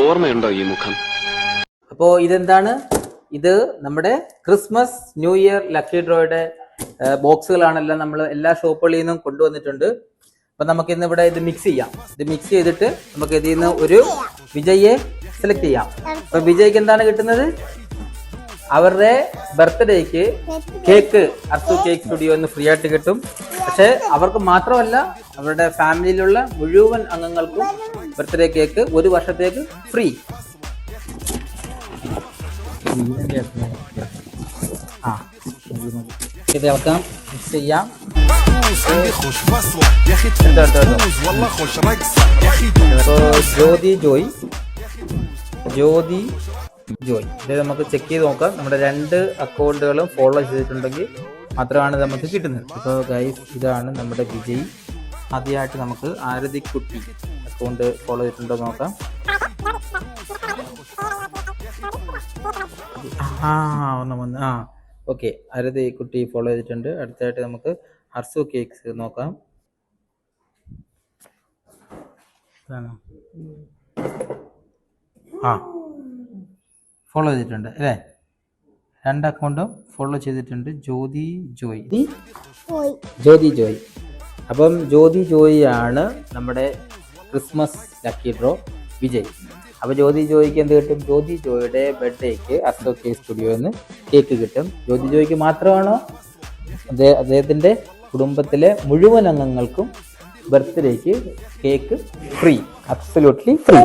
ഓർമ്മയുണ്ടോ ഈ മുഖം? അപ്പോ ഇതെന്താണ്? ഇത് നമ്മുടെ ക്രിസ്മസ് ന്യൂ ഇയർ ലക്കി ഡ്രോയുടെ ബോക്സുകളാണെല്ലാം നമ്മൾ എല്ലാ ഷോപ്പുകളിൽ നിന്നും കൊണ്ടുവന്നിട്ടുണ്ട്. അപ്പൊ നമുക്ക് ഇന്ന് ഇവിടെ ഇത് മിക്സ് ചെയ്യാം. ഇത് മിക്സ് ചെയ്തിട്ട് നമുക്ക് ഇതിൽ നിന്ന് ഒരു വിജയെ സെലക്ട് ചെയ്യാം. അപ്പൊ വിജയ്ക്ക് എന്താണ് കിട്ടുന്നത്? അവരുടെ ബർത്ത്ഡേക്ക് കേക്ക് അർസു കേക്ക് സ്റ്റുഡിയോ എന്ന് ഫ്രീ ആയിട്ട് കിട്ടും. പക്ഷെ അവർക്ക് മാത്രമല്ല, അവരുടെ ഫാമിലിയിലുള്ള മുഴുവൻ അംഗങ്ങൾക്കും ബർത്ത്ഡേ കേക്ക് ഒരു വർഷത്തേക്ക് ഫ്രീ. ഇത് ഇളക്കാം, മിക്സ് ചെയ്യാം. ജ്യോതി ജോയ് ഇത് നമുക്ക് ചെക്ക് ചെയ്ത് നോക്കാം. നമ്മുടെ 2 അക്കൗണ്ടുകളും ഫോളോ ചെയ്തിട്ടുണ്ടെങ്കിൽ മാത്രമാണ് നമുക്ക് കിട്ടുന്നത്. ഇപ്പോൾ ഗൈസ്, ഇതാണ് നമ്മുടെ വിജയ്. ആദ്യമായിട്ട് നമുക്ക് ആരതിക്കുട്ടി അക്കൗണ്ട് ഫോളോ ചെയ്തിട്ടുണ്ടോ നോക്കാം. ഓക്കെ, ആരതിക്കുട്ടി ഫോളോ ചെയ്തിട്ടുണ്ട്. അടുത്തായിട്ട് നമുക്ക് അർസു കേക്ക്സ് നോക്കാം. ഫോളോ ചെയ്തിട്ടുണ്ട് അല്ലേ? 2 അക്കൗണ്ടും ഫോളോ ചെയ്തിട്ടുണ്ട്. ജ്യോതി ജോയ്. അപ്പം ജ്യോതി ജോയ് ആണ് നമ്മുടെ ക്രിസ്മസ് ലക്കി ഡ്രോ വിജയ്. അപ്പൊ ജ്യോതി ജോയ്ക്ക് എന്ത് കിട്ടും? ജ്യോതി ജോയുടെ ബർത്ത്ഡേക്ക് അർസു കേക്ക് സ്റ്റുഡിയോന്ന് കേക്ക് കിട്ടും. ജ്യോതി ജോയ്ക്ക് മാത്രമാണോ? അദ്ദേഹത്തിന്റെ കുടുംബത്തിലെ മുഴുവൻ അംഗങ്ങൾക്കും ബർത്ത്ഡേക്ക് കേക്ക് ഫ്രീ, അബ്സല്യൂട്ട്ലി ഫ്രീ.